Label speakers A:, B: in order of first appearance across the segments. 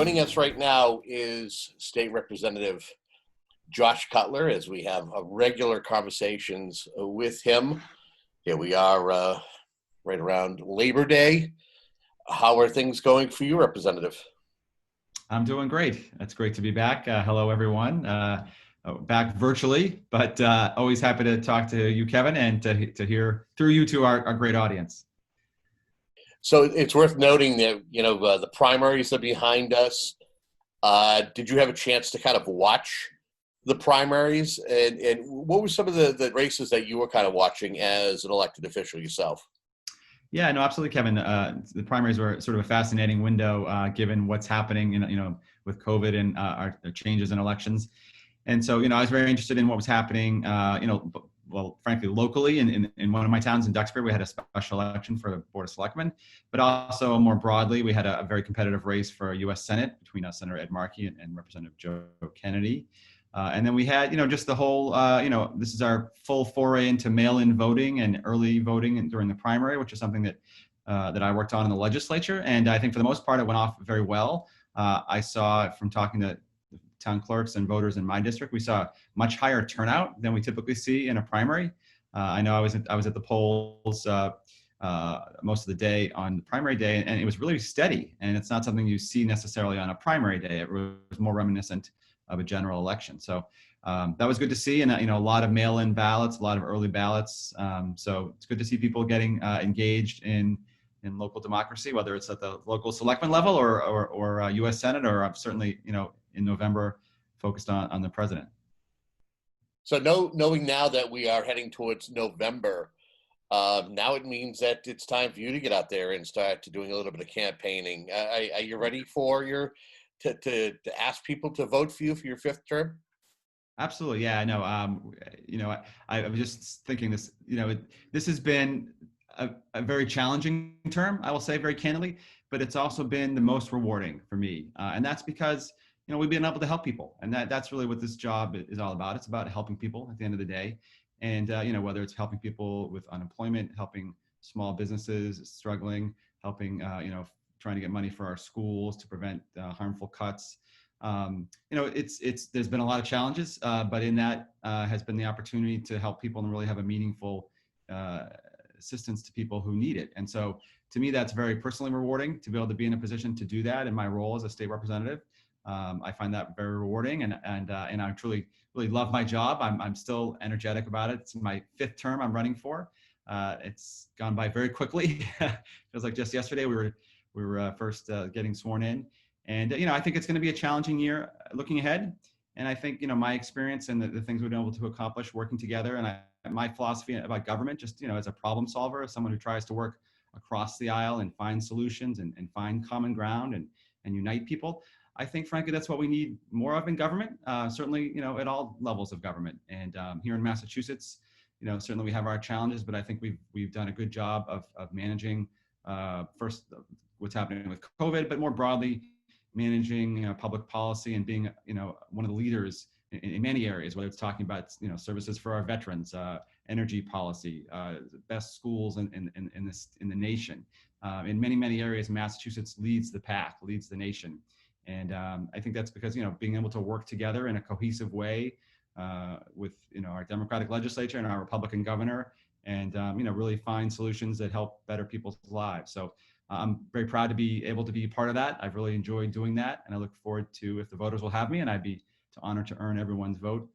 A: Joining us right now is State Representative Josh Cutler, as we have regular conversations with him. Here we are right around Labor Day. How are things going for you, Representative?
B: I'm doing great. It's great to be back. Hello, everyone. Back virtually, but always happy to talk to you, Kevin, and to hear through you to our great audience.
A: So it's worth noting that, the primaries are behind us. Did you have a chance to kind of watch the primaries? And what were some of the races that you were kind of watching as an elected official yourself?
B: Yeah, no, absolutely, Kevin. The primaries were sort of a fascinating window, given what's happening, with COVID and our changes in elections. And so, I was very interested in what was happening, well, frankly, locally in one of my towns in Duxbury. We had a special election for the Board of Selectmen, but also more broadly, we had a very competitive race for U.S. Senate between Senator Ed Markey and Representative Joe Kennedy. And then we had, just the whole, this is our full foray into mail-in voting and early voting during the primary, which is something that I worked on in the legislature. And I think for the most part, it went off very well. I saw from talking to town clerks and voters in my district, we saw much higher turnout than we typically see in a primary. I know I was at the polls most of the day on the primary day, and it was really steady. And it's not something you see necessarily on a primary day. It was more reminiscent of a general election. So that was good to see, and a lot of mail-in ballots, a lot of early ballots. So it's good to see people getting engaged in local democracy, whether it's at the local selectman level or U.S. Senate, or certainly in November focused on the president.
A: So knowing now that we are heading towards November, now it means that it's time for you to get out there and start doing a little bit of campaigning. Are you ready for to ask people to vote for you for your fifth term?
B: Absolutely, yeah. I know. I was just thinking this. This has been a very challenging term, I will say very candidly, but it's also been the most rewarding for me, and that's because we've been able to help people, and that's really what this job is all about. It's about helping people at the end of the day, and whether it's helping people with unemployment, helping small businesses struggling, helping trying to get money for our schools to prevent harmful cuts. There's been a lot of challenges, but in that has been the opportunity to help people and really have a meaningful assistance to people who need it. And so to me, that's very personally rewarding to be able to be in a position to do that in my role as a state representative. I find that very rewarding, and I truly really love my job. I'm still energetic about it. It's my fifth term I'm running for. It's gone by very quickly. Feels like just yesterday we were first getting sworn in, and I think it's going to be a challenging year looking ahead. And I think my experience and the things we've been able to accomplish working together, and my philosophy about government, just as a problem solver, as someone who tries to work across the aisle and find solutions and find common ground and unite people. I think, frankly, that's what we need more of in government, certainly, at all levels of government. And here in Massachusetts, certainly we have our challenges, but I think we've done a good job of managing first what's happening with COVID, but more broadly, managing public policy and being, one of the leaders in many areas, whether it's talking about, services for our veterans, energy policy, best schools in the nation. In many areas, Massachusetts leads the pack, leads the nation. And I think that's because, being able to work together in a cohesive way with, our Democratic legislature and our Republican governor, and, really find solutions that help better people's lives. So I'm very proud to be able to be part of that. I've really enjoyed doing that. And I look forward to, if the voters will have me, and I'd be honored to earn everyone's vote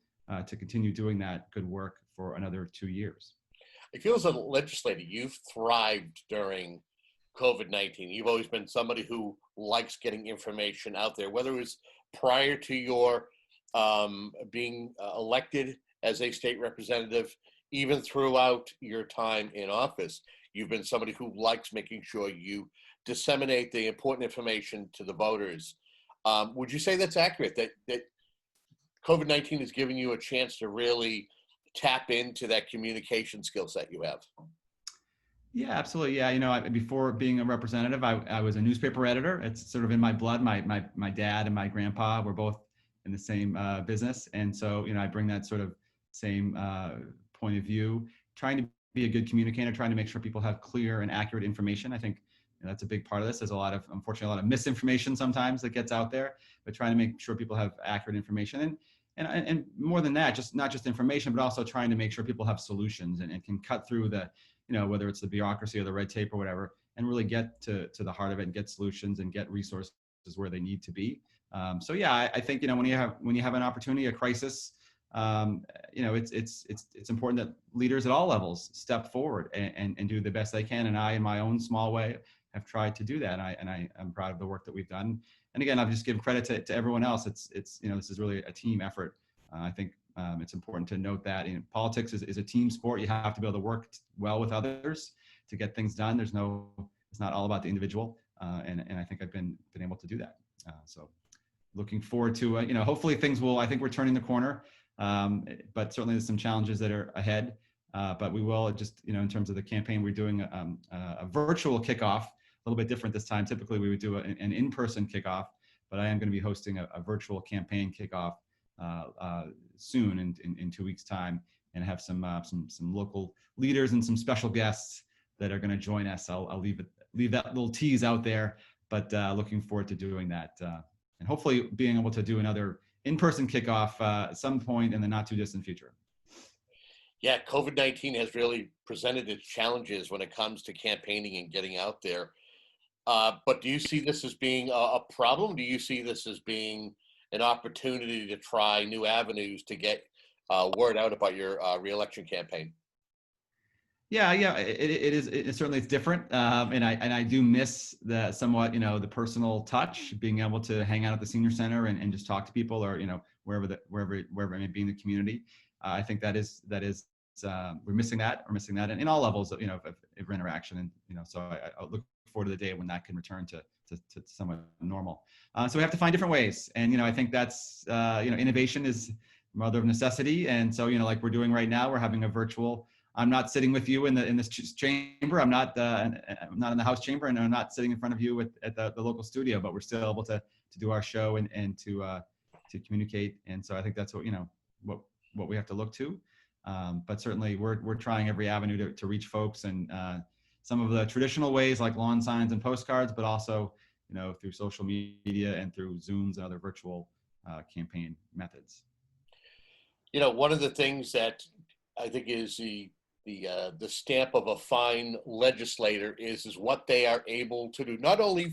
B: to continue doing that good work for another 2 years.
A: I feel as a legislator, you've thrived during COVID-19. You've always been somebody who likes getting information out there, whether it was prior to your being elected as a state representative, even throughout your time in office. You've been somebody who likes making sure you disseminate the important information to the voters. Would you say that's accurate, that COVID-19 has given you a chance to really tap into that communication skill set you have?
B: Yeah, absolutely. Yeah, before being a representative, I was a newspaper editor. It's sort of in my blood. My dad and my grandpa were both in the same business, and so I bring that sort of same point of view, trying to be a good communicator, trying to make sure people have clear and accurate information. I think that's a big part of this. There's unfortunately, a lot of misinformation sometimes that gets out there, but trying to make sure people have accurate information. And more than that, just not just information, but also trying to make sure people have solutions and can cut through the, whether it's the bureaucracy or the red tape or whatever, and really get to the heart of it and get solutions and get resources where they need to be. So yeah, I think, when you have an opportunity, a crisis, it's important that leaders at all levels step forward and do the best they can. And I, in my own small way, have tried to do that. And I'm proud of the work that we've done. And again, I'll just give credit to everyone else. It's this is really a team effort. I think it's important to note that politics is a team sport. You have to be able to work well with others to get things done. It's not all about the individual. And I think I've been able to do that. So looking forward to, hopefully I think we're turning the corner. But certainly there's some challenges that are ahead. But we will just, in terms of the campaign, we're doing a virtual kickoff, a little bit different this time. Typically we would do an in-person kickoff, but I am going to be hosting a virtual campaign kickoff soon in 2 weeks time, and have some local leaders and some special guests that are going to join us. I'll leave that little tease out there, but looking forward to doing that, and hopefully being able to do another in-person kickoff at some point in the not too distant future.
A: Yeah, COVID-19 has really presented its challenges when it comes to campaigning and getting out there. But do you see this as being a problem? Do you see this as being an opportunity to try new avenues to get word out about your reelection campaign?
B: Yeah, it is. Certainly it's different, and I do miss the somewhat, the personal touch, being able to hang out at the senior center and just talk to people, or wherever it may be in the community. I think that is we're missing that. We're missing that in all levels of of interaction, and so I look forward to the day when that can return to somewhat normal. So we have to find different ways, and I think that's innovation is mother of necessity, and so like we're doing right now, we're having a virtual. I'm not sitting with you in this chamber. I'm not in the House chamber, and I'm not sitting in front of you at the local studio. But we're still able to do our show and to communicate. And so I think that's what we have to look to. But certainly we're trying every avenue to reach folks, and some of the traditional ways like lawn signs and postcards, but also through social media and through Zooms and other virtual campaign methods.
A: One of the things that I think is the stamp of a fine legislator is what they are able to do, not only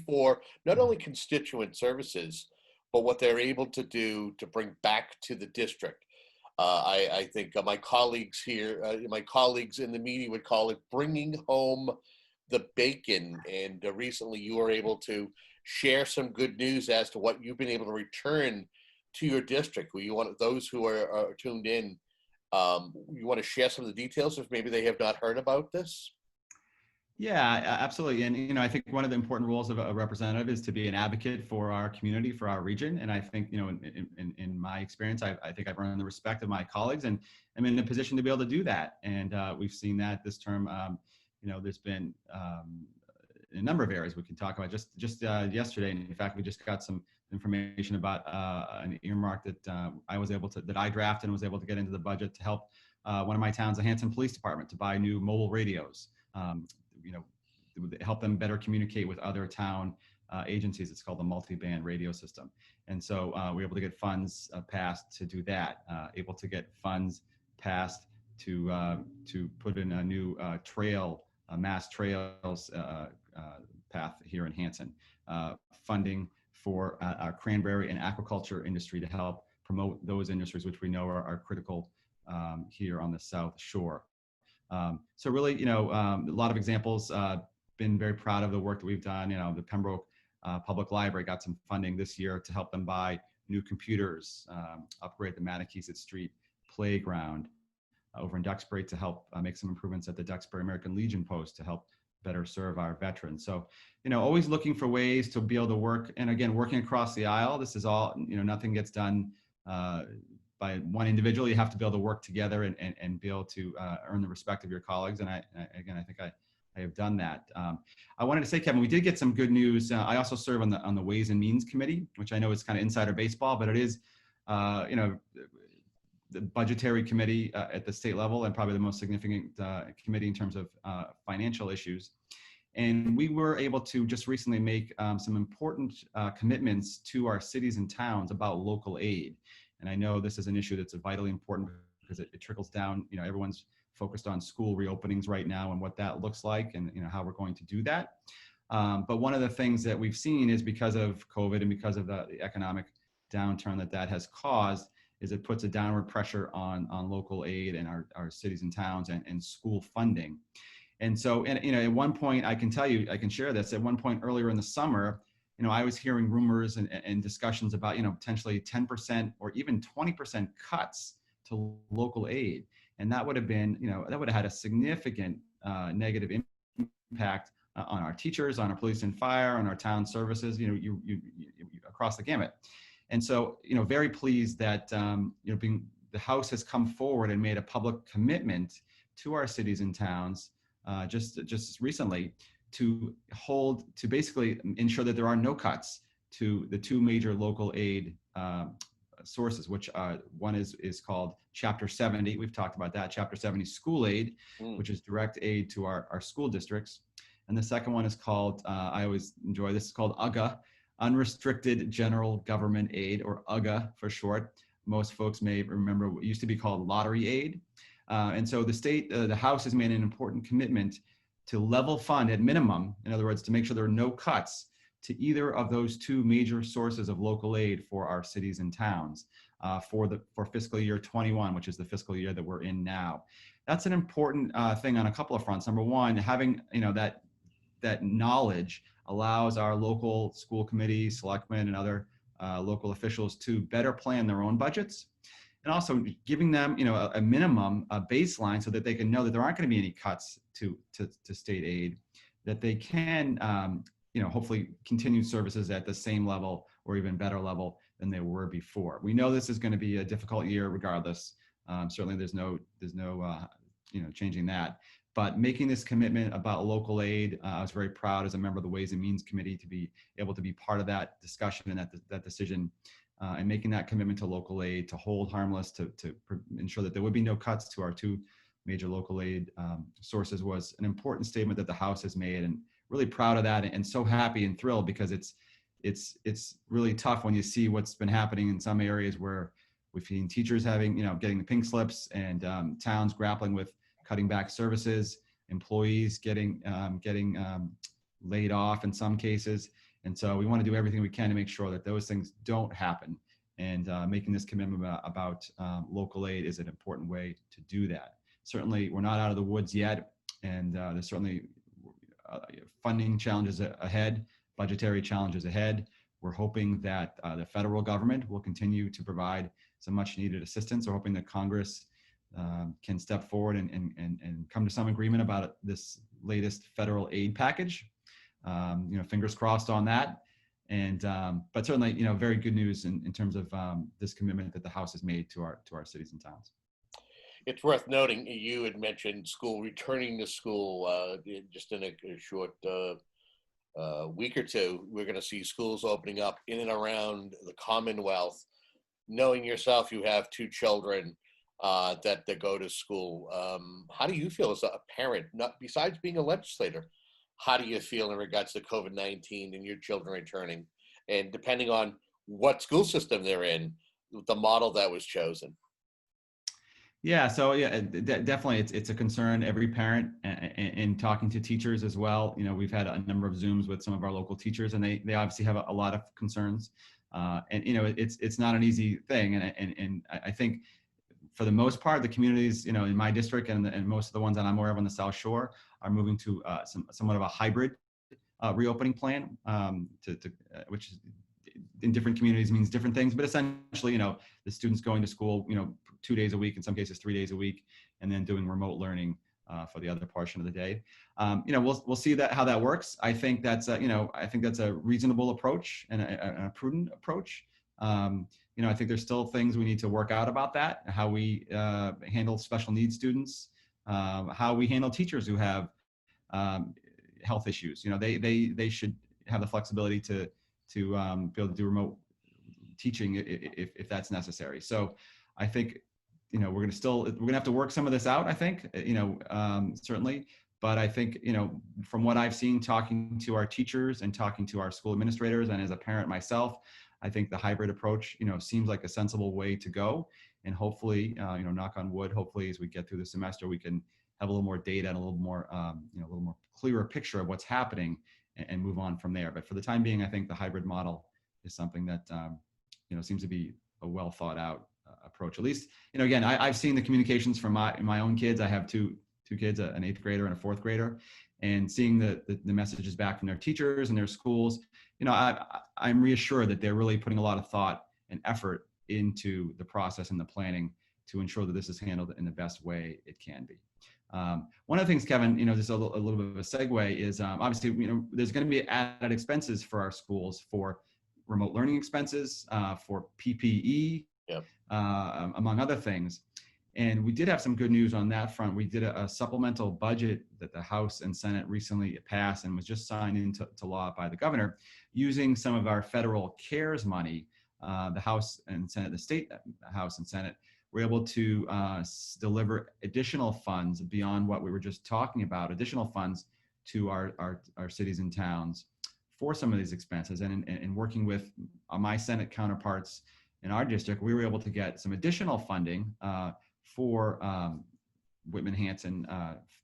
A: constituent services, but what they're able to do to bring back to the district. I think my colleagues here, my colleagues in the media would call it bringing home the bacon. And recently you were able to share some good news as to what you've been able to return to your district. Those who are tuned in, you want to share some of the details if maybe they have not heard about this?
B: Yeah, absolutely. And, I think one of the important roles of a representative is to be an advocate for our community, for our region. And I think, in my experience, I think I've earned the respect of my colleagues, and I'm in a position to be able to do that. And we've seen that this term, there's been a number of areas we can talk about. Just yesterday, in fact, we just got some information about an earmark that I drafted and was able to get into the budget to help one of my towns, the Hanson Police Department, to buy new mobile radios. Help them better communicate with other town agencies. It's called the multi-band radio system. And so we're able to get funds passed to do that. Able to get funds passed to put in a new mass trails path here in Hanson. Funding for our cranberry and aquaculture industry to help promote those industries, which we know are critical here on the South Shore. So really, a lot of examples. Been very proud of the work that we've done. The Pembroke Public Library got some funding this year to help them buy new computers, upgrade the Mattakesett Street playground over in Duxbury to help make some improvements at the Duxbury American Legion post to help better serve our veterans. So, always looking for ways to be able to work. And again, working across the aisle, this is all, nothing gets done by one individual. You have to be able to work together and be able to earn the respect of your colleagues. And I think I have done that. I wanted to say, Kevin, we did get some good news. I also serve on the Ways and Means Committee, which I know is kind of insider baseball, but it is, the budgetary committee at the state level, and probably the most significant committee in terms of financial issues. And we were able to just recently make some important commitments to our cities and towns about local aid. And I know this is an issue that's vitally important because it trickles down. Everyone's focused on school reopenings right now and what that looks like, and how we're going to do that. But one of the things that we've seen is because of COVID and because of the economic downturn that has caused, is it puts a downward pressure on local aid and our cities and towns and school funding. And so, at one point, I can tell you, I can share this. At one point earlier in the summer, I was hearing rumors and discussions about, potentially 10% or even 20% cuts to local aid. And that would have been, that would have had a significant negative impact on our teachers, on our police and fire, on our town services, you across the gamut. And so, very pleased that, the House has come forward and made a public commitment to our cities and towns just recently to basically ensure that there are no cuts to the two major local aid sources, which one is called Chapter 70. We've talked about that. Chapter 70 school aid, which is direct aid to our school districts. And the second one is called, I always enjoy this, is called UGA, Unrestricted General Government Aid, or UGA for short. Most folks may remember what used to be called lottery aid. And so the House has made an important commitment to level fund at minimum, in other words, to make sure there are no cuts to either of those two major sources of local aid for our cities and towns for fiscal year 21, which is the fiscal year that we're in now. That's an important thing on a couple of fronts. Number one, having that knowledge allows our local school committees, selectmen, and other local officials to better plan their own budgets, and also giving them, a minimum, a baseline, so that they can know that there aren't going to be any cuts to state aid, that they can, hopefully continue services at the same level or even better level than they were before. We know this is going to be a difficult year regardless. Certainly, there's no changing that. But making this commitment about local aid, I was very proud as a member of the Ways and Means Committee to be able to be part of that discussion and that decision, and making that commitment to local aid, to hold harmless, to ensure that there would be no cuts to our two major local aid sources, was an important statement that the House has made, and really proud of that, and so happy and thrilled, because it's really tough when you see what's been happening in some areas where we've seen teachers getting the pink slips, and towns grappling with cutting back services, employees getting laid off in some cases. And so we want to do everything we can to make sure that those things don't happen. And making this commitment about local aid is an important way to do that. Certainly, we're not out of the woods yet, and there's certainly funding challenges ahead, budgetary challenges ahead. We're hoping that the federal government will continue to provide some much needed assistance. We're hoping that Congress can step forward and come to some agreement about this latest federal aid package. Fingers crossed on that. And but certainly, very good news in terms of this commitment that the House has made to our cities and towns.
A: It's worth noting, you had mentioned returning to school just in a short week or two. We're going to see schools opening up in and around the Commonwealth. Knowing yourself, you have two children that go to school. How do you feel as a parent, not besides being a legislator? How do you feel in regards to COVID-19 and your children returning? And depending on what school system they're in, the model that was chosen.
B: Yeah, so definitely it's a concern. Every parent, and talking to teachers as well. We've had a number of Zooms with some of our local teachers, and they obviously have a lot of concerns. And it's not an easy thing. And I think for the most part, the communities, in my district and most of the ones that I'm aware of on the South Shore are moving to somewhat of a hybrid reopening plan, which in different communities means different things. But essentially, the students going to school, 2 days a week, in some cases 3 days a week, and then doing remote learning for the other portion of the day. We'll see how that works. I think that's a reasonable approach and a prudent approach. I think there's still things we need to work out about that, how we handle special needs students, how we handle teachers who have health issues. They should have the flexibility to be able to do remote teaching if that's necessary. So I think we're gonna have to work some of this out, I think, certainly, But I think, from what I've seen talking to our teachers and talking to our school administrators, and as a parent myself, I think the hybrid approach, seems like a sensible way to go. And hopefully, knock on wood, hopefully as we get through the semester, we can have a little more data and a little more, a little more clearer picture of what's happening and move on from there. But for the time being, I think the hybrid model is something that, seems to be a well thought out approach. At least, again, I've seen the communications from my own kids. I have two kids, an 8th grader and a 4th grader, and seeing the messages back from their teachers and their schools, I'm reassured that they're really putting a lot of thought and effort into the process and the planning to ensure that this is handled in the best way it can be. One of the things, Kevin, just a little bit of a segue is obviously, there's going to be added expenses for our schools for remote learning expenses, for PPE,
A: yep.
B: Among other things. And we did have some good news on that front. We did a supplemental budget that the House and Senate recently passed and was just signed into law by the governor, using some of our federal CARES money. The House and Senate, the state House and Senate, were able to deliver additional funds beyond what we were just talking about, additional funds to our cities and towns for some of these expenses. And in working with my Senate counterparts in our district, we were able to get some additional funding for Whitman-Hanson,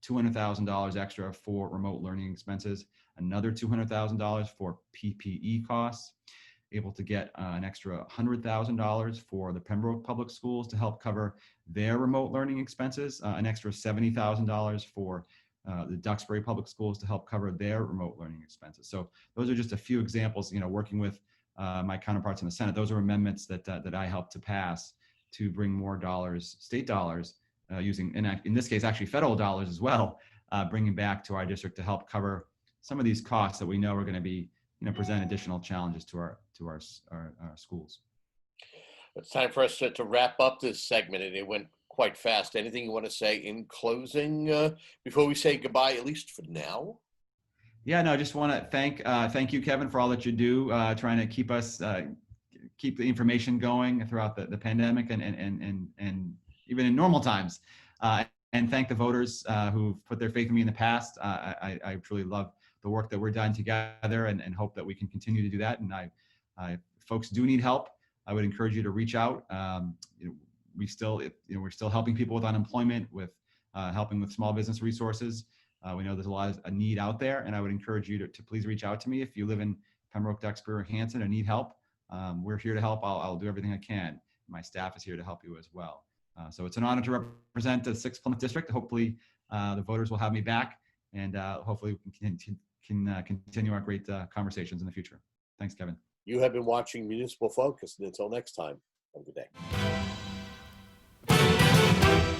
B: $200,000 extra for remote learning expenses, another $200,000 for PPE costs, able to get an extra $100,000 for the Pembroke Public Schools to help cover their remote learning expenses, an extra $70,000 for the Duxbury Public Schools to help cover their remote learning expenses. So those are just a few examples, working with my counterparts in the Senate. Those are amendments that I helped to pass to bring more dollars, state dollars, using, in this case, actually federal dollars as well, bringing back to our district to help cover some of these costs that we know are going to be, present additional challenges to our schools.
A: It's time for us to wrap up this segment, and it went quite fast. Anything you want to say in closing before we say goodbye, at least for now?
B: Yeah, no, I just want to thank you, Kevin, for all that you do, trying to keep us keep the information going throughout the pandemic and even in normal times. And thank the voters who've put their faith in me in the past. I truly love the work that we're done together, and hope that we can continue to do that. And if folks do need help, I would encourage you to reach out. We're still helping people with unemployment, with helping with small business resources. We know there's a lot of need out there, and I would encourage you to please reach out to me if you live in Pembroke, Duxbury, or Hanson and need help. We're here to help. I'll do everything I can. My staff is here to help you as well. So it's an honor to represent the 6th Plymouth District. Hopefully the voters will have me back, and hopefully we can continue our great conversations in the future. Thanks, Kevin.
A: You have been watching Municipal Focus, and until next time, have a good day.